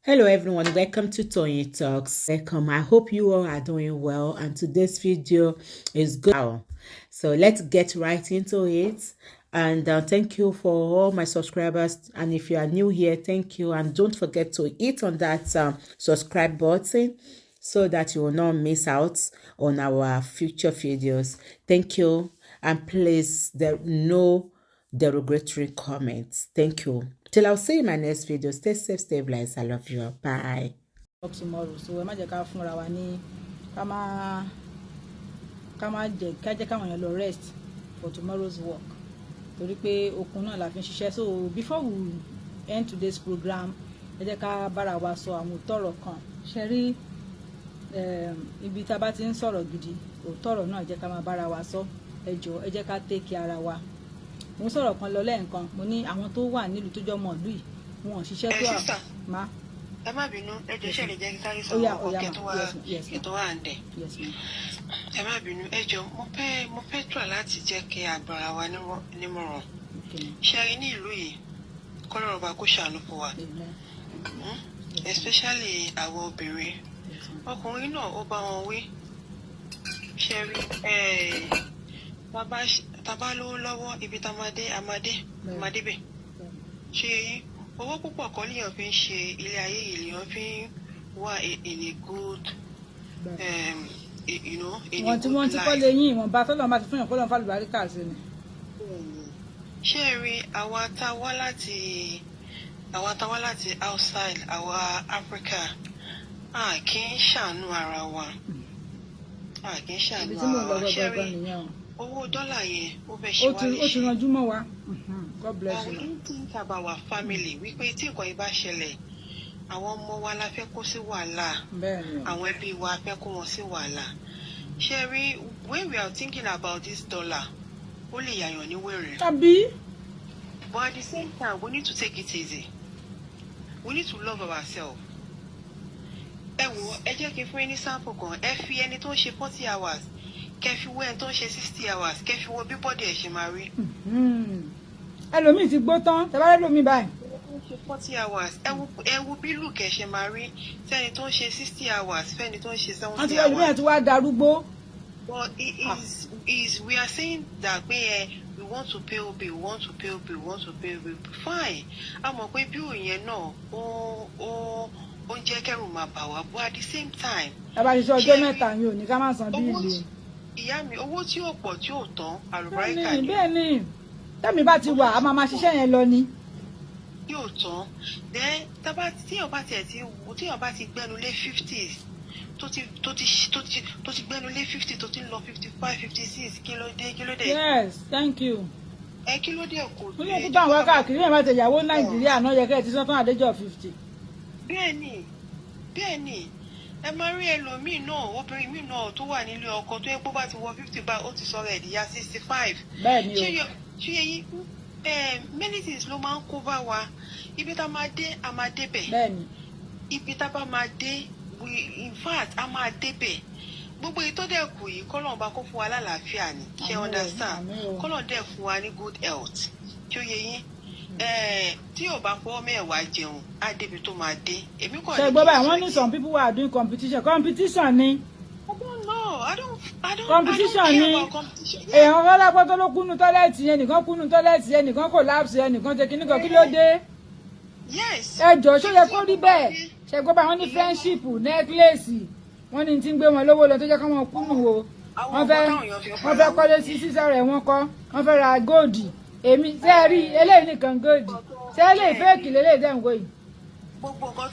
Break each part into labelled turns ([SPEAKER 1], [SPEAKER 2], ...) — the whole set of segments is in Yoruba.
[SPEAKER 1] Hello everyone, welcome to Toyeen Talks. Welcome. I hope you all are doing well and today's video is good. So let's get right into it. And thank you for all my subscribers. And if you are new here, thank you. And don't forget to hit on that subscribe button so that you will not miss out on our future videos. Thank you. And please, no derogatory comments. Thank you. Till I'll see you in my next video. Stay safe, stay blessed. I love you. Bye.
[SPEAKER 2] Tomorrow, so ẹ má jẹ́ ká fúnra wa ní ká jẹ́ káwọn èèyàn lọ rest for tomorrow's work torí pé okun náà la fi ń ṣiṣẹ́. So before we end today's program, ẹ jẹ́ ká bára wa sọ àwọn òtọ́rọ̀ kan. Ṣe rí ibi tá a bá ti ń sọ̀rọ̀ gidi òtọ́rọ̀ náà jẹ́ ká máa bára wa sọ. Ẹ jọ̀ọ́ ẹ jẹ́ ká take care ara wa. Mo ń sọ̀rọ̀ kan lọ lẹ́ẹ̀kan, mo ní àwọn tó wà nílùú tó jọmọ ìlú yìí wọn ò ṣiṣẹ́ tó àmà.
[SPEAKER 3] Ẹ má bínú, ẹ jọ̀ọ́ ṣe lè jẹ́ kí sáré sọ̀rọ̀ ọkọ̀ kẹtọ́ wà ń dẹ̀. Ẹ má bínú, ẹ jọ̀ọ́ mo fẹ́ try láti jẹ́ kí agbára wa nímọ̀ràn. Ṣé rí ní ìlú yìí kọ́lọ́run bá kó ṣàánú fún wa, especially àwọn obìnrin. Ọkùnrin náà ó bá wọn wí. Ṣé rí tàbá lówó lọ́wọ́ ibi tá a máa dé bẹ̀. Ṣé owó púpọ̀ kọ́ lèèyàn fi ń ṣe ilé ayé yìí, lèèyàn fi ń wà in a good in a good life.
[SPEAKER 2] wọ́n ti kọ́ lè yín ìwọ̀nba tó lọ́ọ́ máa ti fún yàn kó lọ́ọ́ fàlùbáríkà sí ni.
[SPEAKER 3] Ṣé rí àwa tá a wá láti outside àwa Africa kì í ṣàánú ara wa. Kì í ṣàánú ara wa. Ṣé rí owó dọ́là yẹn ó fẹ́ ṣe wá léṣe.
[SPEAKER 2] Ó ti ranjú mọ́ wa. God bless you.
[SPEAKER 3] We don't think about our family. Wípé tí nǹkan yìí bá ṣẹlẹ̀, àwọn ọmọ wa la fẹ́ kó sí wàhálà. Àwọn ẹbí wa fẹ́ kó wọn sí wàhálà. Ṣé rí, when we are thinking about this dollar, ó lè yàyàn ní wèrè.
[SPEAKER 2] Tàbí.
[SPEAKER 3] But at the same time, we need to take it easy. We need to love ourselves. Ẹ wo, ẹ jẹ́ kí n fún yín ní sample kan. Ẹ fi ẹni tó ń ṣe 40 hours, kẹ́ fi wo ẹni tó ń ṣe 60 hours, kẹ́ fi wo bí bọ́dì ẹ̀ ṣe máa rí.
[SPEAKER 2] Ẹlòmíì ti gbó tán, tẹ́ bá lẹ́lòmíì báyìí.
[SPEAKER 3] Ẹni tó ń ṣe 40 hours, ẹ wo bí lùkẹ́ ṣe máa rí. Fẹ́ni tó ń ṣe 60 hours, fẹ́ni tó ń ṣe 70 hours.
[SPEAKER 2] Àti ẹlòmíì àti wá darúgbó.
[SPEAKER 3] But we are saying that we want to pay OB, we want to pay OB, we want to pay OB. Fine. A mọ̀ pé bí òyìn náà ó ń jẹ́ kẹ́rù máa bà wá, but at the same time.
[SPEAKER 2] Ẹ bá ṣiṣẹ́ ọjọ́ mẹ́ta yìí ò ní ká má san bíìlì.
[SPEAKER 3] Ìyá mi, owó tí ò pọ̀ tí ò tán, àlùbáríkà ni.
[SPEAKER 2] Bẹ́ẹ̀ ni, tẹ́mi bá ti wà, a máa ṣiṣẹ́ yẹn lọ ni.
[SPEAKER 3] Tí ò tán, then tíyàn bá ti gbẹ́nu lé 50s, tó ti gbẹ́nu lé 50, tó ti ń lọ 55, 56, kí ló dé?
[SPEAKER 2] Yes, thank you.
[SPEAKER 3] Kí ló dé kò
[SPEAKER 2] tó yẹ kí táwọn wá káàkiri yẹn bá ti yàwó Nàìjíríà náà yẹ kẹ́ ẹ ti sọ fún àdéjọ 50.
[SPEAKER 3] Bẹ́ẹ̀ ni ẹ máa rí ẹlòmíì náà, obìnrin míì náà tó wà nílé ọkọ tó yẹ pé bá ti wọ 50 báyìí ó ti sọ̀rọ̀ ẹ̀dìyà 65.
[SPEAKER 2] Bẹ́ẹ̀ ni o.
[SPEAKER 3] Ṣé yẹ many things ló máa ń kó bá wa. Ibi tá a máa dé a máa débẹ̀.
[SPEAKER 2] Bẹ́ẹ̀ ni.
[SPEAKER 3] Ibi tá a bá máa dé in fact a máa débẹ̀. Gbogbo èyí tó dẹ̀ kù yìí kọ́lọ́n bá kó fún wa lálàáfíà ni. Ṣé understand? Kọ́lọ́n dẹ̀ fún wa ní good health. Ṣé ó yẹ yín? Tí ò bá fọwọ́ mẹ́wàá jẹun á débi tó máa dé. Èmi kò ní kí n sọ.
[SPEAKER 2] Ṣé gbọ́ báyìí wọ́n ní some people were doing competition ni.
[SPEAKER 3] I don't
[SPEAKER 2] competition
[SPEAKER 3] care
[SPEAKER 2] ni.
[SPEAKER 3] about competition.
[SPEAKER 2] Èèyàn fọlápọ̀ tó ló kúnú tọ́lẹ́ẹ̀tì yẹn nìkan kúnú tọ́lẹ́ẹ̀tì yẹn nìkan collapse yẹn nìkan ṣe kíní kan kí ló dé.
[SPEAKER 3] Yes.
[SPEAKER 2] Ẹ jọ̀ọ́ ṣó yẹ kó rí bẹ́ẹ̀. Ṣé gbọ́ báyìí wọ́n ní friendship necklace wọ́n ní tí ń gbé wọn lówó lọ tó jẹ́ kí wọ́n kúnnù o. Wọ́n fẹ́ kọ́lé sí sísọ̀rọ̀ ẹ̀ wọ́n kọ́ wọ́n fẹ́ ra góòdì. Èmi ṣé ẹ rí eléyìí nìkan góòdì ṣé eléyìí fẹ́ẹ̀kì lélẹ́yìí dẹ̀ ń wò yìí.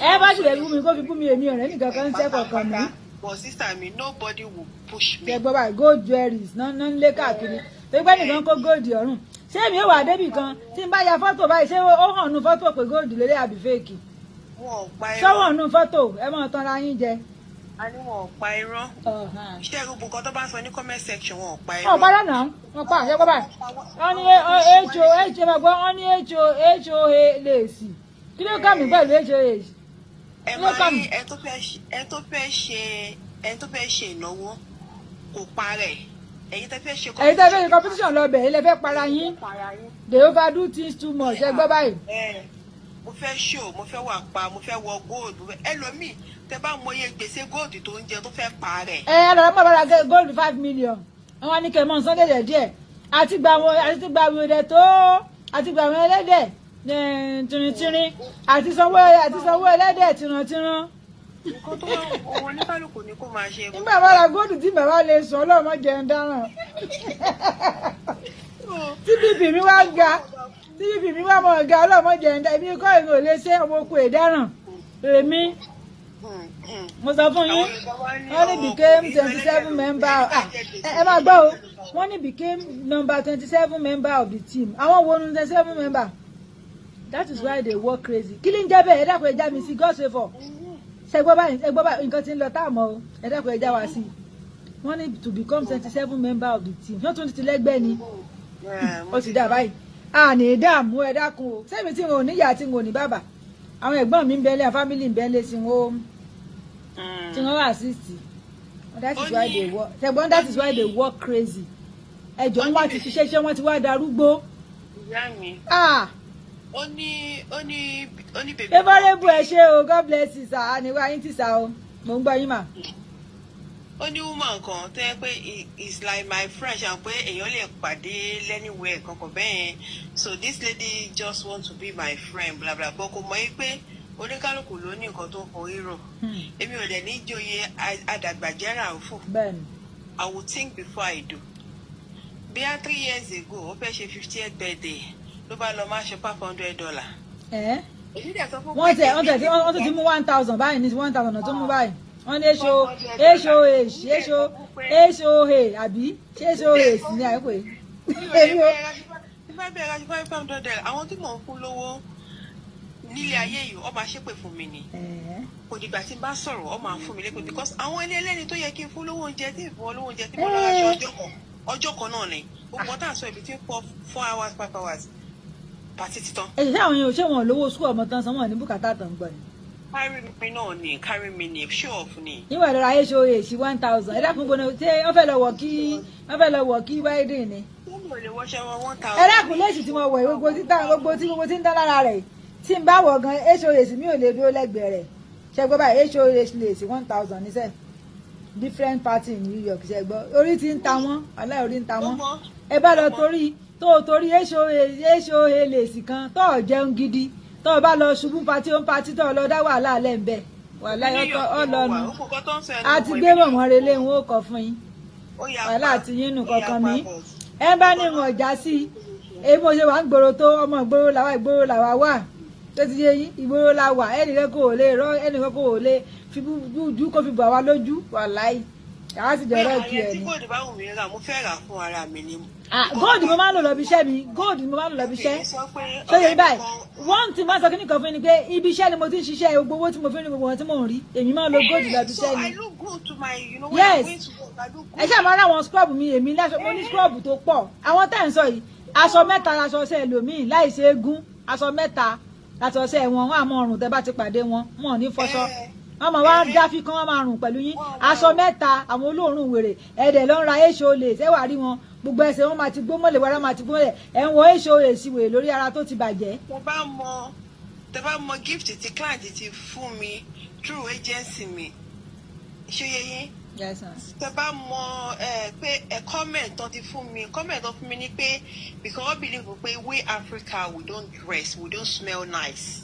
[SPEAKER 2] Ẹ bá sì lè bú mi kó fi bú mi èmi ọ̀rẹ́ nìkan kan ń sẹ́kọ̀ọ́ kan mi.
[SPEAKER 3] But sister mi, nobody will push me.
[SPEAKER 2] Ṣé gbọ́ báyìí gold jewelries náà ń lé káàkiri tó gbẹ́ nìkan kó góòdì ọ̀run. Ṣé èmi wà débì kan tí n bá ya fọ́tò báyìí ṣé ó hàn nu fọ́tò pé góòdì lélẹ́ àbí fẹ́ẹ̀kì? Ṣọ́wọ́n nu fọ́tò ẹ mọ̀ tán ra yín jẹ.
[SPEAKER 3] A ní wọn ò pa irọ́. Ṣé gbogbo nǹkan tó bá ń sọ ní comment section wọn ò pa irọ́.
[SPEAKER 2] Wọ́n pa lọ́nà wọ́n pa àṣẹ gbọ́ báyìí. Wọ́n ní wọ́n ní HOA lèsì. Kí ló kà mí pẹ̀lú HOA?
[SPEAKER 3] Ẹ máa rí ẹ tó fẹ́ ṣe ìnáwó kò parẹ́. Ẹ̀yin tẹ́ fẹ́ ṣe
[SPEAKER 2] competition lọ bẹ̀ ilẹ̀ fẹ́ para yín. They overdo things too much ẹ gbọ́ báyìí.
[SPEAKER 3] mo fẹ́ show mo fẹ́ wà pa mo fẹ́ wọ gold ẹlòmíì tẹ bá mọ iye gbèsè gold tó ń jẹ tó fẹ́ pa rẹ̀.
[SPEAKER 2] Lọ́rọ̀ mọ̀ bára gold 5 million àwọn ní kẹmọ́ sunday díẹ̀ àti gba àwọn èdè tó àti gba àwọn ẹlẹ́dẹ̀ tìrìntìrìn àti sanwó ẹlẹ́dẹ̀ tìràntìràn.
[SPEAKER 3] nǹkan tó wọ́n oníkálukú ni kó máa ṣe.
[SPEAKER 2] nígbà bá ra góòdù tí bàbá lè sọ ọlọ́mọ jẹun dáràn tí bíbí mi wá ga tí bíbí mi wá mọ̀ ga ọlọ́mọ jẹun dáràn èmi kọ́ ìrìn ò lè ṣe ọmọ oko ìdáràn èmi mo sọ fún yín wọ́n ní became 27 member ẹ máa gbọ́ o wọ́n ní became number 27 member of the team àwọn wo ni 27 member that is why they work crazy kí ló ń jẹ́ bẹ́ẹ̀ ẹ dákun ẹja mi sí God save for ṣe gbọ́ báyìí nǹkan tí ń lọ táàmù o ẹ dákun ẹja wá sí wọ́n ní to become 27 member of the team wọ́n tún ti lẹ́gbẹ́ ni ó sì dá báyìí àní dààmú ẹ dákun o sẹ́mi tí wọn ò níyà tí wọn ò ní bàbá àwọn ẹ̀gbọ́n mi ń bẹ́lẹ̀ family ń bẹ́lẹ̀ tí wọ́n wà assist that is why they work ṣẹ̀gbọ́n that is why they work crazy ẹjọ́ wọn ti ṣiṣẹ́ ṣé wọ́n ti wá darúgbó.
[SPEAKER 3] ìyá mi ó ní bèbí.
[SPEAKER 2] favourable ẹ ṣe o God bless you sir àníwá yín ti sá o mò ń gbọ́ yín mà.
[SPEAKER 3] ó ní woman kan tó yẹ pé it's like my friend ṣe pé èèyàn lè pàdé anywhere kankan bẹ́ẹ̀ so this lady just want to be my friend bla bla bọ́ kò mọ̀ yí pé oníkálukú ló ní nǹkan tó ń forí rò èmi ò dẹ̀ ní joyè àdàgbàjẹ́rà òfò I will think before I do. bí a 3 years ago ó fẹ́ ṣe 50th birthday ló bá lọ máa ṣe $500.
[SPEAKER 2] wọ́n ti mú 1,000 báyìí ní 1,000 tó mú báyìí wọ́n ní HOH àbí HOH ní àìpé.
[SPEAKER 3] àwọn tí mò ń fún lówó nílé ayé yìí ó máa ṣépè fún mi ni kò dìgbà tí n bá sọ̀rọ̀ ó máa fún mi lépè because àwọn ẹni ẹlẹ́ni tó yẹ kí n fún lówó oúnjẹ tí ìfún olówó oúnjẹ tí mo lọ́ra ṣe ọjọ́ kan náà ni gbogbo ọ̀tá àṣọ ibi tí ń pọ̀ 4 hours 5 hours pàtí títàn.
[SPEAKER 2] ṣé àwọn yẹn ò ṣé wọn lówó sukú ọmọ tán sanwó ní bùkátà tán gbọ́ ni.
[SPEAKER 3] carry me ní show off ni.
[SPEAKER 2] níwọ̀n ìlera HOH 1,000 ẹ̀dá fún gbọ́dọ̀ ṣé wọ́n fẹ́ lọ wọ̀ kí wáídì ni. ẹ̀dá kún léèsì tí mo wọ̀ gbogbo tí ń dán lára rẹ̀ tí n bá wọ̀ gan HOH mi ò lè dúró lẹ́gbẹ̀ẹ́ rẹ̀ ṣe gbọ́ báyìí HOH lè sí 1,000 níṣẹ́ different party in New York ṣe gbọ́ orí ti ń ta wọ́n aláìorí ń ta wọ́n ẹ bá lọ torí HOH lè sí kan tó jẹun gidi tó bá lọ ṣubú pati ó ń pati tó lọ dá wàhálà alẹ́ ń bẹ̀ wàhálà ọlọ́nu a ti gbé mọ̀mọ́ relé ń wó kọ fún yín wàhálà àti yín nù kankan mi ẹ bá ní ìwọ̀n ọ̀já sí èyí mo ṣe wà ń gbòòrò tó ọmọ ìgboro làwa wà tó ti yé yín ìgboro la wà ẹnìkan kò lè rọ ẹnìkan kò lè fi bújú kó fi bọ̀ wá lójú wàláì àá sì jọ ọ̀rọ̀ ìkí ẹ̀ ni.
[SPEAKER 3] tí góòdù bá wù mí rà mo fẹ́ rà fún ara mi ni.
[SPEAKER 2] góòdù mo máa ń lò lọ bí iṣẹ́ mi góòdù mo máa ń lò lọ bí iṣẹ́ ṣé yẹ báyìí wọ́n ti máa sọ kí nìkan fún mi pé ibi iṣẹ́ ni mo ti ń ṣiṣẹ́ gbogbo owó tí mo fi ń rí gbogbo wọn tí mò ń rí èmi máa ń lo góòdù lọ bí iṣẹ́ ni. Yes ẹ ṣáà máa ráwọn scrub mi èmi mo ní scrub tó pọ̀ àwọn tá à ń sọ yìí aṣọ mẹ́ta aṣọ ọṣẹ ẹlòmíì láì ṣe é gún aṣọ mẹ́ta aṣọ ọṣẹ wọn wọn àmọ́ ọrùn tẹ́ bá ti pàdé wọn wọn ò ní fọṣọ wọn máa wá dáfí kán wọn máa rùn pẹ̀lú yín aṣọ mẹ́ta àwọn olóòórùn wèrè ẹ̀dẹ̀ ló ń ra HOH ṣẹ́wàá rí wọn gbogbo ẹsẹ̀ wọn máa ti gbó mọ́lẹ̀ wàrà máa ti gbó mọ́lẹ̀ ẹ̀ ń wọ HOH sí wèrè lórí ara tó ti bàjẹ́.
[SPEAKER 3] tẹ́ bá mọ gift tí client ti fún mi through agency mi ṣé yẹ yín tẹ́ bá mọ pé comment tó ti fún mi ní pé because I believe pé we Africa we don't dress we don't smell nice.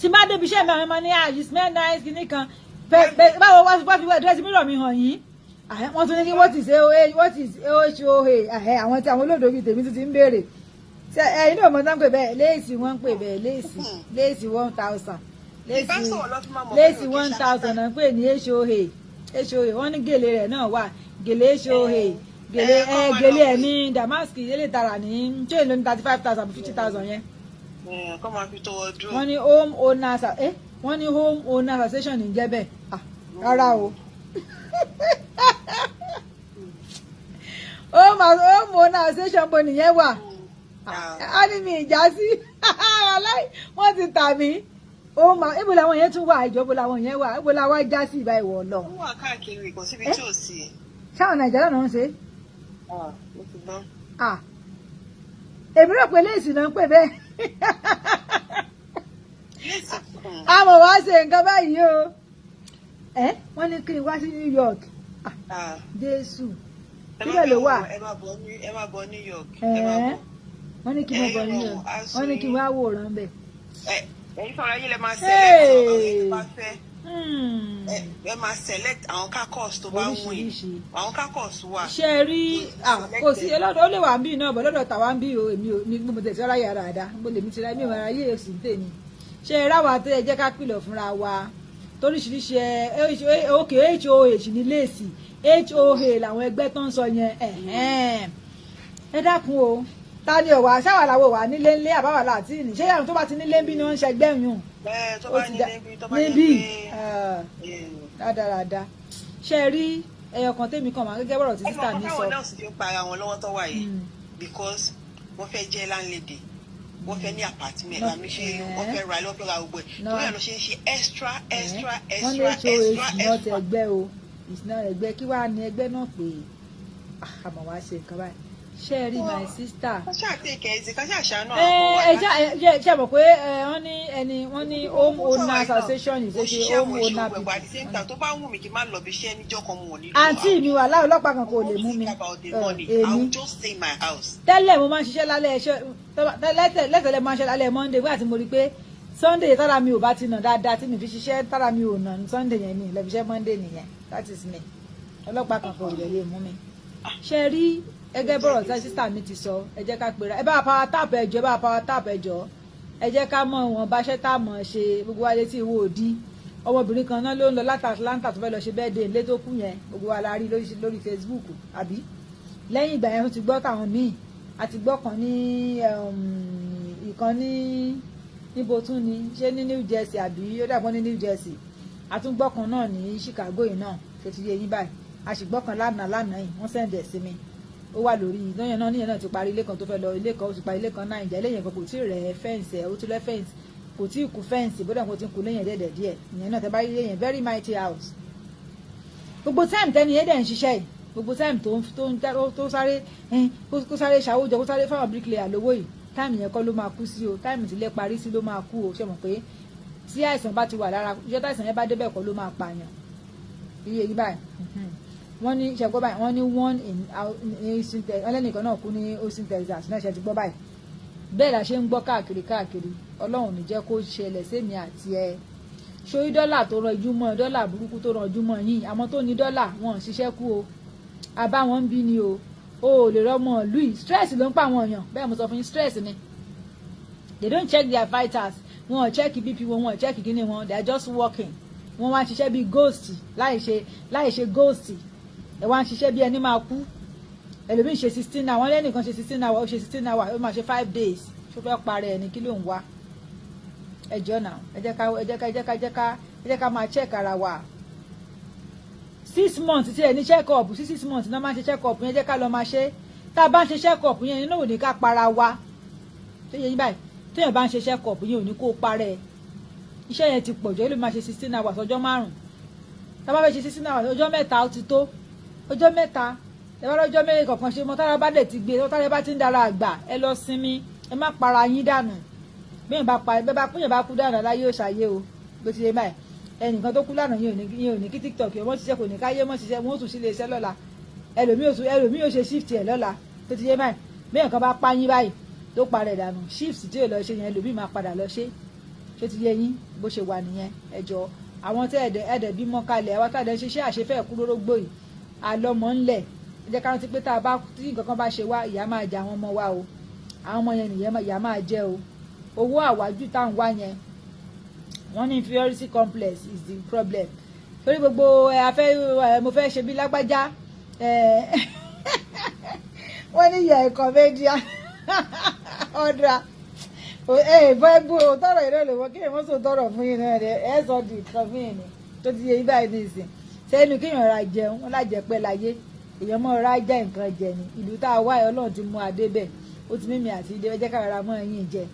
[SPEAKER 2] tí bá débi iṣẹ́ mi àwọn ọmọ ní you smell nice kìíní kan báwo wá fi wá dírẹ́sì mìíràn mi hàn yín wọ́n tún ní kí what is HOH àwọn tí àwọn olódò bíi tèmi tún ti ń béèrè ẹ̀yin náà mọ̀ tán pé bẹ́ẹ̀ léèsì wọ́n ń pè bẹ́ẹ̀ léèsì 1,000 léèsì 1,000 náà ń pè ní HOH wọ́n ní gèlè rẹ̀ náà wà gèlè HOH gèlè ẹ̀ ní damask ilé ìtara ní ṣé èlò ní 35,000 àbí 50,000 yẹn.
[SPEAKER 3] kọ́ máa fi tọwọ́ dúró.
[SPEAKER 2] wọ́n ní home owner association ní jẹ́ bẹ́ẹ̀ rárá o home owner association bo nìyẹn wà á ní mi ìjà sí wọ́n ti tà mí ibo làwọn yẹn tún wà ìjọba làwọn yẹn wà ibo làwọn já sí ìbá ìwọ lọ.
[SPEAKER 3] wọ́n wà káàkiri kò síbi tí ò sí.
[SPEAKER 2] ṣáwọn nàìjíríà náà ń ṣe.
[SPEAKER 3] mo ti gbọ́.
[SPEAKER 2] èmi rò pé léèsì náà ń pè bẹ́ẹ̀ àmọ́ wá ṣe nǹkan báyìí o wọ́n ní kí n wá sí New York Jésù síbẹ̀ ló wà
[SPEAKER 3] ẹ má bọ̀ New York
[SPEAKER 2] wọ́n ní kí n bọ̀ New York wọ́n ní kí n wá wòran bẹ̀.
[SPEAKER 3] ẹ̀yin fúnra yín lè máa select ọ̀rọ̀ yín tó bá fẹ́ ẹ máa select àwọn kakọ́s tó bá wù yín àwọn kakọ́s wà.
[SPEAKER 2] ṣe rí kò sí ọlọ́dọ̀ ó lè wà ń bí náà bọ̀ lọ́dọ̀ tàwa ń bí o èmi ò ní mo tẹ̀sí ọ̀rá yàrá àdá mo lè mi ti ra mi ò ara yé èsì ń tèmi ṣe ráwa tó yẹ jẹ́ ká kìlọ̀ fúnra wa toríṣiríṣi òkè HOH ní léèsì HOH làwọn ẹgbẹ́ tó ń sọ yẹn ẹ dákun o ta ni ọ̀wà ṣáwà làwọn wà nílé ńlé àbáwà láti ní ṣé àwọn tó bá ti nílé ń bí ni wọ́n ń ṣẹgbẹ́ yùn
[SPEAKER 3] tó bá níbí
[SPEAKER 2] dáadáa ṣe rí ẹyọ kan tèmi kan máa gẹ́gẹ́ bọ̀rọ̀ tí sísà mi sọ.
[SPEAKER 3] ẹ̀fọn náà sì fi ń para wọn lọ́wọ́ tó wà yìí because wọ́n fẹ́ jẹ́ landlady wọ́n fẹ́ ní apartment àmì ṣe wọ́n fẹ́ ra ilé wọ́n fẹ́ ra gbogbo ẹ̀ torí ẹ̀ ló ṣe ń ṣe extra.
[SPEAKER 2] wọ́n ní HOH not ẹgbẹ́ o ìsìnà ẹgbẹ́ kí wàá ní ẹgbẹ́ náà pé àmọ́ wàá ṣe nǹkan báyìí ṣe rí my sister.
[SPEAKER 3] kọ́ṣà àtẹ̀kẹ́ ẹ̀sìn kọ́ṣà àṣàánú àwọn
[SPEAKER 2] ṣe mọ̀ pé wọ́n ní home owners association ìṣèṣe home owner people.
[SPEAKER 3] at the same time tó bá wù mí kí n má lọ bí iṣẹ́ níjọ́ kan mo nílò.
[SPEAKER 2] àǹtí mi wà láwọn ọlọ́pàá kan kò lè mú mi
[SPEAKER 3] èmi.
[SPEAKER 2] tẹ́lẹ̀ mo máa ń ṣiṣẹ́ lálẹ́ lẹ́tẹ̀lẹ́ máa ń ṣe lálẹ́ Monday wíwá tí mo rí pé Sunday tára mi ò bá ti nà dáadáa tí mi fi ṣiṣẹ́ tára mi ò nà Sunday yẹn ni ìlẹ̀fiṣẹ́ Monday nìyẹn that is me ọlọ́pàá kan kò lè mú mi. ṣe rí ẹgẹ́ bọ̀rọ̀ tí sísá mi ti sọ ẹ jẹ́ ká pera ẹ bá power tap ẹjọ́ ẹ bá power tap ẹjọ́ ẹ jẹ́ ká mọ̀ wọn bá ṣẹ́ tá a mọ̀ ṣe gbogbo wa létí ìwò òdì ọmọbìnrin kan náà ló ń lọ láti Atlanta tó fẹ́ lọ ṣe birthday ilé tó kù yẹn gbogbo wa la rí lórí Facebook àbí lẹ́yìn ìgbà yẹn ó ti gbọ́ táwọn míì àti gbọ́ kan ní ìkan ní níbo tún ni ṣé ní New Jersey àbí ó dàgbọ́n ní New Jersey àtúngbọ́ kan náà ní Chicago yìí náà tó ti yé yín báyìí àṣìgbọ́ kan lánàá yìí wọ́n sẹ́ǹdẹ̀ sí mi ó wà lórí ìdányẹn náà níyẹn náà ti parí ilé kan tó fẹ́ lọ ilé kan ó ti parí ilé kan náà ìjà ilé yẹn kan kò tí ì rẹ̀ fẹ́ǹsì ẹ̀ ó ti rẹ̀ fẹ́ǹsì kò tí ì kú fẹ́ǹsì bódà kò tí ì kú léyìn dẹ̀dẹ̀ díẹ̀ ìyẹn náà tẹ bá rí ilé yẹn very mighty house. gbogbo time tẹ́ni yẹn dẹ̀ ń ṣiṣẹ́ yìí gbogbo time tó sáré kó sáré ṣàwójọ kó sáré fáwọn bricklayer lówó yìí time yẹn kọ́ ló máa kú sí o time tí ilé parí sí ló máa kú o ṣe mọ̀ pé tí àìsàn bá ti wà lára iṣẹ́ táìsàn yẹn bá débẹ̀ kọ́ ló máa pààyàn iye yìí báyìí wọ́n ní ṣẹ̀gbọ́ báyìí wọ́n ní one in Houston Texas ọlẹ́nìkan náà kú ní Houston Texas náà ṣe ti gbọ́ báyìí bẹ́ẹ̀ la ṣe ń gbọ́ káàkiri ọlọ́run ní jẹ́ kó ṣẹlẹ̀ sẹ́mi àti ẹ ṣorí dọ́là tó ranjú mọ́ dọ́là burúkú tó ranjú mọ́ yìí àmọ́ tó ní dọ́là wọn ò ṣiṣẹ́ kú o àbá wọn ń bí ni o ò lè rọmọ ìlú yìí stress ló ń pa àwọn èèyàn bẹ́ẹ̀ mo sọ fún yín stress ni they don't check their vitals wọn ò check BP wọn ò check kíní wọn they are just working wọn wá ń ṣiṣẹ́ bíi ghost láì ṣe ghost ẹ wá ń ṣiṣẹ́ bí ẹni máa kú ẹlòmíì ṣe 16 hours wọ́n lẹ́nìkan ṣe 16 hours ó ṣe 16 hours ó máa ṣe 5 days ṣó fẹ́ parẹ́ ẹni kí ló ń wá ẹjọ́ náà ẹ jẹ́ ká máa check ara wa 6 months tí ẹ ní check up 6 months náà máa ń ṣe check up yẹn jẹ́ ká lọ máa ṣe tá a bá ń ṣe check up yẹn nínú òní ká para wa tó yẹ yín báyìí téèyàn bá ń ṣe check up yẹn ò ní kó parẹ́ iṣẹ́ yẹn ti pọ̀jọ́ ó lè máa ṣe 16 hours ọjọ́ 5 tá a bá fẹ́ ṣe 16 hours ọjọ́ 3 ó ti tó ọjọ́ 3 ẹ̀rọ ọjọ́ mẹ́rin kọ̀ọ̀kan ṣe mọ́ tára bá dẹ̀ ti gbé tára bá ti ń dára àgbà ẹ lọ sinmi ẹ má para yín dànù bẹ́ẹ̀ bá pa bẹ́ẹ̀ bá pínyàn bá kú dànù láyé ò ṣàyé o bó ti ṣe báyìí ẹnìkan tó kú lánàá yìí ò ní kí TikTok wọ́n ṣiṣẹ́ kò ní káyé mọ́ ṣiṣẹ́ wọ́n tún sí ilé iṣẹ́ lọ́la ẹlòmíì ò ṣe shift ẹ̀ lọ́la tó ti ṣe báyìí bẹ́ẹ̀ kan bá pa yín báyìí tó parẹ́ dànù shift tí ò lọ ṣe yẹn ẹlòmíì máa padà lọ ṣe tó ti yé yín bó ṣe wà nìyẹn ẹjọ́ àwọn tẹ́ ẹ̀dẹ̀ bímọ kalẹ̀ àwọn tàdé ṣiṣẹ́ àṣefẹ́ kúrórógbò yìí àlọ́mọ ńlẹ̀ jẹ́ ká rántí pé tá a bá tí nǹkan kan bá ṣe wá ìyá máa jẹ àwọn ọmọ wa o àwọn ọmọ yẹn nìyẹn ìyá máa jẹ o owó àwájú tá à ń wá yẹn wọ́n ní inferiority complex is the problem torí gbogbo mo fẹ́ ṣe bí lágbájá wọ́n ní ìyá ẹ̀kọ́ méjìá ọ̀dà bọ́ẹ̀bù tọrọ ìrọ̀lẹ́wọ́ kí èèmọ́ sọ tọrọ fún yín náà rẹ̀ ẹ̀ sọ di nǹkan fún yín ni tó ti yẹ ibà ní ìsìn sẹ́nu kéèyàn ra jẹun wọn lájẹ pẹ́ láyé èèyàn mọ́ ra jẹ́ nǹkan jẹ ni ìlú tá a wá ẹ̀ ọlọ́run ti mú adé bẹ̀ ó ti mímì àti ìdè ẹjẹ́ ká rárá mọ́ ẹ̀yìn jẹ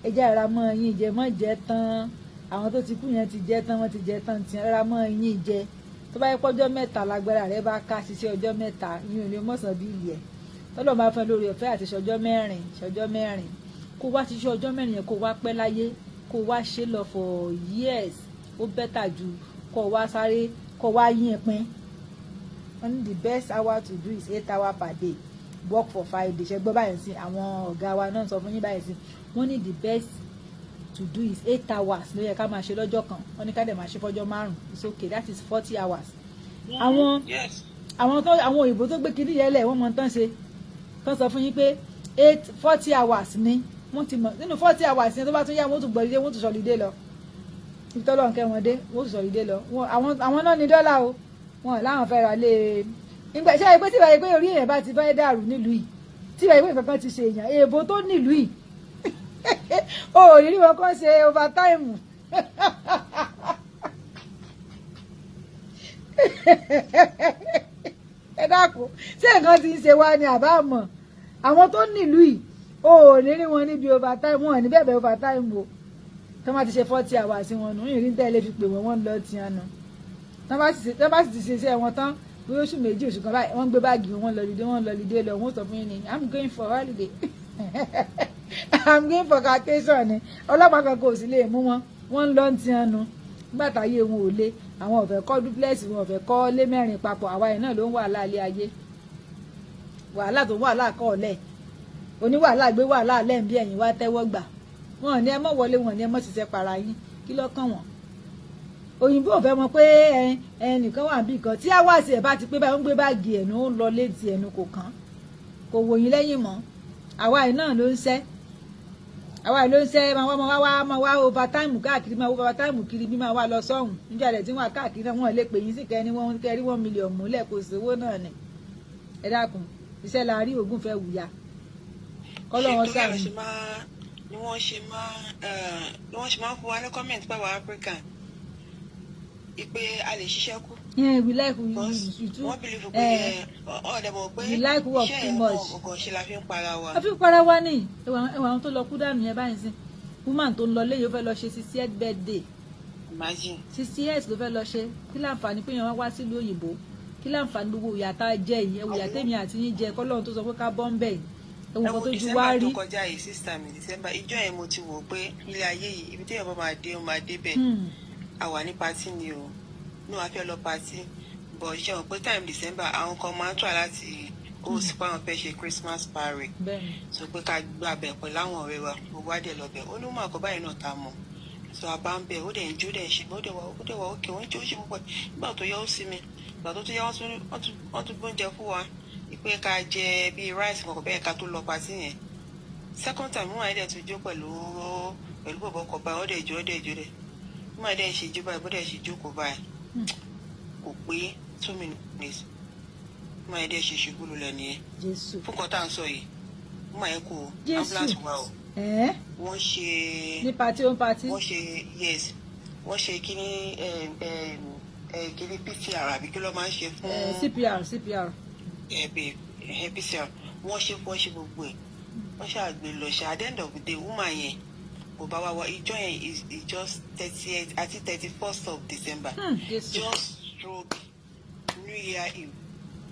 [SPEAKER 2] ẹjẹ́ rárá mọ́ ẹ̀yìn jẹ mọ́ jẹ tán àwọn tó ti kú yẹn ti jẹ tán wọ́n ti jẹ tán ti rárá mọ́ ẹ̀yìn jẹ tó bá yẹ pọ́jọ́ 3 lágbára rẹ bá ká ṣiṣẹ́ ọjọ́ 3 yín ò ní mọ̀sán bí ilẹ̀ tọ́lọ́ máa fẹ́ lórí ọ̀fẹ́ àti ṣọjọ́ 4 kó wá ṣiṣẹ́ ọjọ́ 4 yẹn kó wá pẹ́ láyé kó wá ṣe lọ for years ó bẹ́tà ju kó wá sáré kó wá yín pín. Wọ́n ní the best hour to do is 8 hours per day, work for 5 days. Ṣé gbọ́ báyìí sí àwọn ọ̀gá wa náà sọ fún yín báyìí sí, wọ́n ní the best to do is 8 hours ló yẹ ká máa ṣe lọ́jọ́ kan, wọ́n ní ká dẹ̀ máa ṣe fọ́jọ́ 5, it's okay, that is 40 hours. Àwọn òyìnbó tó gbé kiri yẹlẹ̀ wọ́n mọ̀ tán ṣe tán sọ fún yín pé 40 hours ni wọ́n ti mọ̀ nínú 40 hours yẹn tó bá tún yá wọ́n tún gbọ́dọ̀ wọ́n tún sọ̀lídé lọ ibi tọ́lọ́ nǹkẹ́ wọn dé wọ́n tún sọ̀lídé lọ àwọn náà ní dọ́là o wọn láwọn fẹ́ ra lé nígbà ṣáà yẹ pé tí ìbáyé pé orí èèyàn bá ti fẹ́ dàrú nílùú yìí tí ìbáyé pé kankan ti ṣe èèyàn èèbó tó nílùú yìí o ò rí wọn kàn ṣe overtime ẹ dákun ṣé nǹkan ti ń ṣe wá ní àbámọ̀ àwọn tó nílùú yìí o ò ní rí wọn níbi overtime wọn ní bẹ̀bẹ̀ overtime o tí wọ́n ti ṣe 40 hours wọn nù ìrìn tẹ́lẹ̀ fi pè wọ́n lọ ti hàn nù tí wọ́n bá sì ti ṣe iṣẹ́ wọn tán bí oṣù méjì oṣù kan báyìí wọ́n gbé báàgì wọn lọ lùdé lọ wọ́n sọ fún yín ni I'm going for holiday I'm going for vacation ni ọlọ́pàá kan kò sì lè mú wọn ń lọ ti hàn nù nígbà táyé wọn ò lé àwọn ò fẹ́ kọ́ duplex wọn ò fẹ́ kọ́ lé mẹ́rin papọ̀ àwa yìí náà ló ń wàhálà ilé ayé wàhálà tó wàhálà kọ́ ọ̀lẹ́ oníwàhálà gbé wàhálà lẹ́ǹbí ẹ̀yìn wá tẹ́wọ́ gbà wọn ní ẹ mọ̀ wọlé wọn ní ẹ mọ̀ ṣiṣẹ́ para yín kí ló kàn wọ́n òyìnbó ò fẹ́ mọ̀ pé ẹnìkan wà bí kan tí àwàsí ẹ̀ bá ti pé báyìí ó ń gbé báàgì ẹ̀nu ó ń lọ létí ẹ̀nu kò kàn kò wòyìn lẹ́yìn mọ́ àwa yìí náà ló ń ṣẹ́ máa wá overtime káàkiri máa wá overtime kiri bí máa wá lọ sọ́hùn níjà rẹ̀ tí wọ́n káàkiri náà wọ́n lè pè yín sí kẹ́ni wọ́n kẹ́rí 1 million múlẹ̀ kò sówó náà ni ẹ dákun iṣẹ́ la rí ogún fẹ́ wùyà kọ́lọ́wọ́n sáà
[SPEAKER 3] ni wọ́n ṣe máa ń fún wa ní comment pàwọ́ African ìpè a lè ṣiṣẹ́ kú.
[SPEAKER 2] We like we too.
[SPEAKER 3] Wọ́n believe pé ọ̀dẹ̀mọ̀ pé
[SPEAKER 2] iṣẹ́ ẹ̀mọ́
[SPEAKER 3] ọ̀gàn ṣe la fi ń para wa.
[SPEAKER 2] a fi ń para wa ní ẹwà àwọn tó lọ kú dànù yẹn báyìí sí woman tó ń lọ léyìí ó fẹ́ lọ ṣe 60th birthday.
[SPEAKER 3] Imagine.
[SPEAKER 2] 60th ló fẹ́ lọ ṣe kí láǹfààní pé yẹn wá sílùú òyìnbó kí láǹfààní gbogbo ìyà tá a jẹ yìí ẹwù ìyà tèmi àti yín jẹ kọ́lọ́run tó sọ pé ká bọ́ ń bẹ̀ yìí ẹwù kan tó ju wá rí.
[SPEAKER 3] December tó kọjá yìí sister mi December ìjọ yẹn mo ti wò pé ilé ayé yìí ibi tí èèyàn bá máa dé ó máa dé bẹ́ẹ̀ àwa ní party ni o no a fẹ́ lọ party but ṣe wọn pé time December àwọn kan máa ń try láti ó sì pa àwọn fẹ́ ṣe Christmas party so pé ká gbà bẹ̀ pẹ̀lú àwọn ọ̀rẹ́ wa gbogbo adé lọ bẹ̀ ó ní mọ̀ àkọ́ báyìí náà ta mọ̀ so a bá ń bẹ̀ ó dẹ̀ ń jó dẹ̀ ṣe ó dẹ̀ wà ókè wọ́n jó ṣe púpọ̀ nígbà tó yọ ó sí mi ìgbà tó yọ wọ́n tún gbóúnjẹ fún wa pé ká jẹ bíi rice kọ̀ọ̀kan bẹ́ẹ̀ ká tó lọ party yẹn second time wọ́n àìdẹ̀ tún jó pẹ̀lú bọ̀bọ̀ kọ̀ báyìí ó dẹ̀ jó wọ́n àìdẹ̀ ṣe jó báyìí bó dẹ̀ ṣe jókòó báyìí kò pé 2 minutes wọ́n àìdẹ̀ ṣe ṣubú lulẹ̀ nìyẹn fún kan tá à ń sọ yìí wọ́n àìkú ambulance wa o wọ́n ṣe
[SPEAKER 2] ní party
[SPEAKER 3] wọ́n ṣe yes wọ́n ṣe kíní PCR àbí kí ló máa ń ṣe fún
[SPEAKER 2] CPR
[SPEAKER 3] PCR wọ́n ṣe gbogbo ẹ̀ wọ́n ṣàgbé lọ ṣe at the end of the day woman yẹn kò bá wa wọ ìjọ yẹn is just 30th àti 31st of December just stroke New Year Eve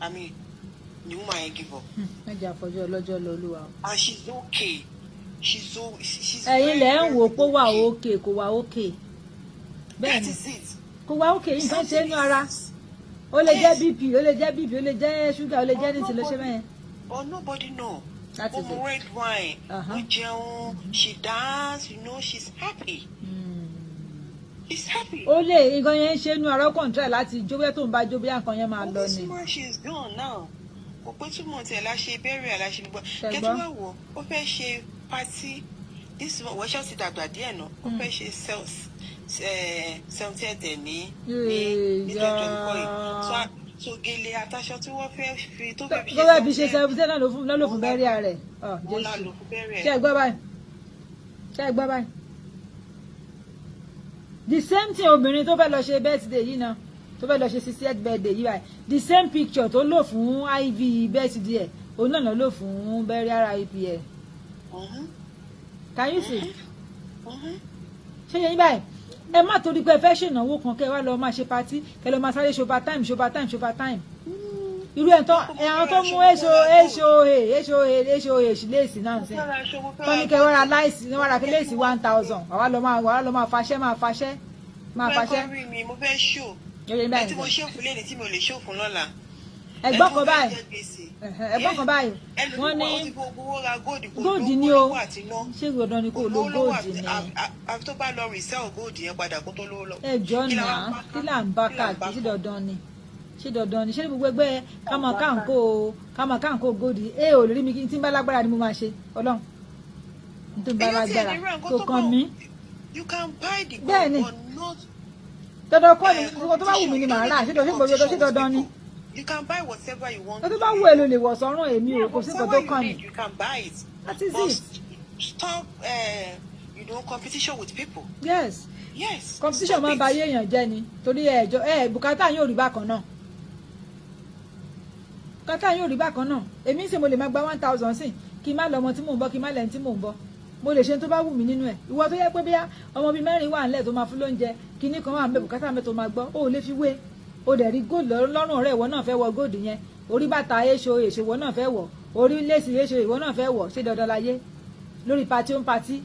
[SPEAKER 3] I mean the woman yẹn give up.
[SPEAKER 2] ẹja àfọjọ́ ọlọ́jọ́ lọ olúwa.
[SPEAKER 3] and she's okay she's
[SPEAKER 2] ẹ̀yin lẹ ń wò pé wà okay kò wà okay bẹ́ẹ̀ ni kò wà okay nǹkan ṣe é ní ara ó lè jẹ́ BP ó lè jẹ́ sugar ó lè jẹ́ ní ti ló ṣe bẹ́ẹ̀.
[SPEAKER 3] but nobody know. Red wine. She dance, you know, she's happy. She's happy.
[SPEAKER 2] Ó lè nǹkan yẹn ń ṣe inú ara kọ̀ǹtẹ̀ láti jó bẹ́ẹ̀ tó ń bá jó bí àkàn yẹn máa lọ ni.
[SPEAKER 3] She's gone now. Kò pé 2 months ẹ̀ láṣẹ bẹ́ẹ̀rẹ̀ àláṣẹ gbogbo. Kẹ́tù wá wò ó fẹ́ ṣe party this one wọ́n ṣọ́ọ̀ṣì dàgbà díẹ̀ náà ó fẹ́ ṣe 70th ní 2024 yìí. So gèlè àtàṣọ tí wọ́n fẹ́ fi tó fẹ́ fi ṣe
[SPEAKER 2] 70th náà ló fún bẹ́ẹ̀rẹ̀ rẹ̀.
[SPEAKER 3] Jésù
[SPEAKER 2] ṣé ẹ gbọ́ báyìí the same thing obìnrin tó fẹ́ lọ ṣe birthday yìí náà tó fẹ́ lọ ṣe 60th birthday yìí báyìí the same picture tó lò fún IV birthday ẹ̀ òun náà lò fún burial RIP ẹ̀. Can you see? ṣé yẹn báyìí ẹ má torí pé ẹ fẹ́ ṣènáwó kan kẹ́ ẹ wá lọ máa ṣe patí kẹ́ ẹ lọ máa sáré ṣopa time irú ẹ̀ tán àwọn tó mú HOH léèsì náà sí tó ní kẹ́ wọ́n ra láìsí wọ́n ra léèsì 1000 àwa lọ máa faṣẹ́ máa faṣẹ́.
[SPEAKER 3] mo fẹ́ ṣó ẹ tí mo ṣó fún lẹ́ni tí mo lè ṣó fún lọ́la.
[SPEAKER 2] ẹ̀gbọ́n kan báyìí wọ́n ní góòdì ni o ṣé dandan ni kò lo góòdì ni.
[SPEAKER 3] àfi tó bá lọ resell góòdì yẹn padà kó tó lówó lọ.
[SPEAKER 2] ẹjọ́ náà kí là ń bá káàkiri ṣé dandan ni ṣé ní gbogbo ẹgbẹ́ kámọ̀ góòdì ò lè rí mi tí ń bá lágbára ni mo máa ṣe ọlọ́run tó ń bá lágbára tó kàn mí. bẹ́ẹ̀ ni dandan kọ́ ni gbogbo tó bá wù mí ni màá rà ṣé dandan ni.
[SPEAKER 3] You can buy whatever you want.
[SPEAKER 2] tó bá wù ẹ́ ló lè wọ̀ sọ́run èmi ò kò sí nǹkan tó kàn mí.
[SPEAKER 3] You can buy it.
[SPEAKER 2] That is it.
[SPEAKER 3] Stop competition with people.
[SPEAKER 2] Yes.
[SPEAKER 3] Yes.
[SPEAKER 2] Competition máa ń ba ayé èèyàn jẹ́ ni torí bùkátà yóò rí bákan náà. Bùkátà yóò rí bákan náà. Èmi sì mo lè máa gba 1000 sí kí n má lọ ọmọ tí mò ń bọ́ kí n má lẹ́ni tí mò ń bọ́. Mo lè ṣe tó bá wù mí nínú ẹ̀. Ìwọ tó yẹ pé bíyá ọmọ bíi 4 wà nílẹ̀ tó máa fún lóúnjẹ kíní kan wà ń bẹ bùkátà mẹ́ tó máa gbọ́. O ò lè fi wé. O dẹ̀ rí gold lọ́rùn ọ̀rẹ́ ìwọ náà fẹ́ wọ gold yẹn. Orí bàtà HOH ìwọ náà fẹ́ wọ̀. Orí léèsì HOH ìwọ náà fẹ́ wọ̀. Ṣé dandan láyé? Lórí pati ó ń pati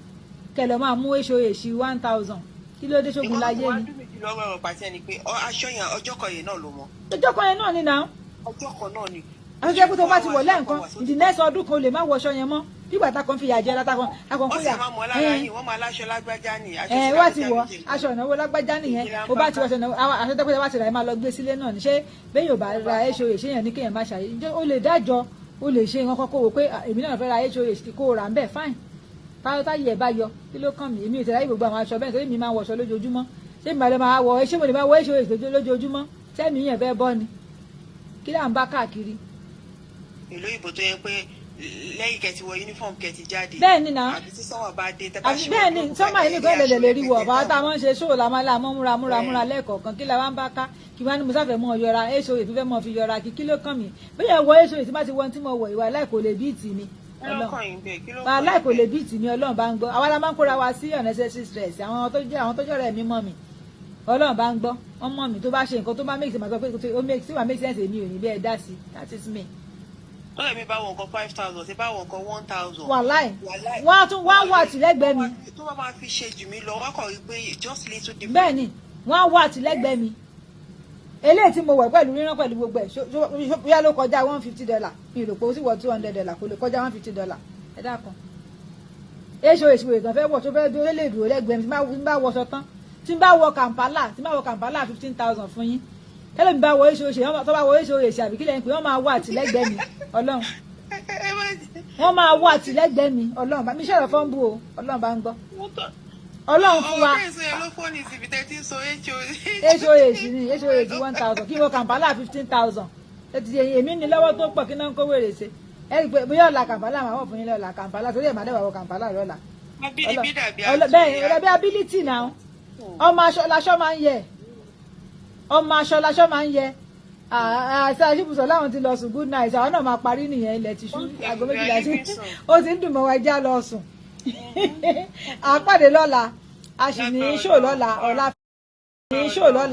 [SPEAKER 2] kẹlẹ̀ máa mú HOH 1000. Kí ló dé ṣógun láyé ni?
[SPEAKER 3] Lọ́wọ́ ẹ̀rọ pàtí ẹni pé aṣọ yẹn ọjọ́ kan yẹn náà ló mọ.
[SPEAKER 2] Ọjọ́ kan yẹn náà ni náà.
[SPEAKER 3] Ọjọ́ kan náà ni.
[SPEAKER 2] Àwọn ìjẹ́pẹ́ tó bá ti wọ̀ lẹ́ẹ̀kan ìdí nẹ́ẹ̀sì ọdún kan lè má wọṣọ yẹn mọ́ nígbà tá kan fi yà jẹ́ látàkùn
[SPEAKER 3] wọ́n sì máa mọ̀ lára yìí wọ́n máa láṣọ lágbájá ni.
[SPEAKER 2] Wá ti wọ aṣọ ìnáwó lágbájá nìyẹn o bá ti wọṣọ ìnáwó aṣọ tẹ́pẹ́ bá ti rà ẹ máa lọ gbé sílé náà ní ṣé bẹ́ẹ̀ yóò bá ra HOH ṣéyàn ní kéèyàn má ṣàyè o lè dájọ́ o lè ṣe nǹkan kó wò pé èmi náà fẹ́ ra HOH kó o rà ń bẹ̀ fine táyé ẹ̀ bá yọ kí ló kàn mí èmi ò tẹ̀lé gbogbo àwọn aṣọ bẹ́ẹ̀ torí mi máa wọṣọ lójoojúmọ́ ṣé mi máa wọ ṣé mo lè máa wọ HOH lójoojúmọ́ tẹ́mi yẹn fẹ́ bọ́ ni kí là ń bá káàkiri.
[SPEAKER 3] Ìlú ìbò tó yẹ pé lẹ́yìn kẹ́tì wọ uniform kẹ́tì jáde.
[SPEAKER 2] Bẹ́ẹ̀ ni náà
[SPEAKER 3] àbí tí sọ́wọ́ bá dé tẹ́tà ṣe wọ́n.
[SPEAKER 2] bẹ́ẹ̀ ni sọ́mà yìí nìkan lè rí wọ̀ bá tá a máa ń ṣe ṣóò la máa mọ́ múra lẹ́ẹ̀kọ̀ọ̀kan kí la wá ń bá ká kí wọ́n á ní mo sáfẹ́ mọ́ yọra HOH tó fẹ́ mọ́ fi yọra kí ló kàn mí bóyá wọ HOH tí bá ti wọ́n tí mo wọ̀ ìwà láì kò lè bíìtì mi láì kò lè bíìtì mi Ọlọ́run bá ń gbọ́ àwa la máa ń kóra wa sí unnecessary stress àwọn tó jọ̀rọ̀ ẹ̀mí mọ́ mi Ọlọ́run bá ń gbọ́ wọ́n mọ̀ mí tó bá ṣe nǹkan tó bá make sense tí wàá make sense èmi ò ní bí ẹ dá sí that is me.
[SPEAKER 3] Tọ́lẹ̀ mi bá wọ nǹkan 5000 ṣe bá wọ nǹkan 1000.
[SPEAKER 2] Wàláì wọ́n á tún wá wà tìlẹ́gbẹ̀ẹ́ mi.
[SPEAKER 3] Tó bá máa fi ṣe jù mí lọ wá kọ̀ rí pé just little different.
[SPEAKER 2] Bẹ́ẹ̀ ni wọ́n á wà tìlẹ́gbẹ̀ẹ́ mi. Eléyìí tí mo wẹ̀ pẹ̀lú rírán pẹ̀lú gbogbo ẹ̀ bóyá ló kọjá $150 mi rò pé ó sì wọ $200 kò lè kọjá $150 ẹ dákun. HOH wo ìtàn fẹ́ wọ̀ tó fẹ́ dúró lè dúró lẹ́gbẹ̀ẹ́ mi tí n bá wọṣọ tán tí n bá wọ Kampala 15,000 fún yín tẹ́lẹ̀ mi bá wọ HOH tó bá wọ HOH àbí kílẹ̀ ń pè wọ́n máa wọ àtìlẹ́gbẹ̀ẹ́ mi Ọlọ́run wọ́n máa wọ àtìlẹ́gbẹ̀ẹ́ mi Ọlọ́run bá mi ṣẹ̀rọ̀ fọ́nbù o Ọlọ́run bá ń gbọ́ Ọlọ́run fún wa HOH ni HOH 1000 kí wọ́n Kampala 15,000 èmi ní lọ́wọ́ tó pọ̀ kí náà ń kó wèrè ṣe ẹ rí i pé bóyá ọ̀la Kampala máa wọ̀ fún yín lọ́la Kampala torí ẹ̀ máa dẹ́wà wọ Kampala lọ́la bẹ́ẹ̀ ọ̀dàbí ability náà ọmọ aṣọ laṣọ máa ń yẹ ọmọ aṣọ laṣọ máa ń yẹ àṣà àṣìbùsọ̀ láwọn ti lọ sùn good night àwọn náà máa parí nìyẹn ilẹ̀ ti ṣú aago 12 sí ó ti ń dùn mọ́ wa já lọ sùn àpàdé lọ́la a sì ní ṣó lọ́la ọ̀la ní ṣó lọ́la.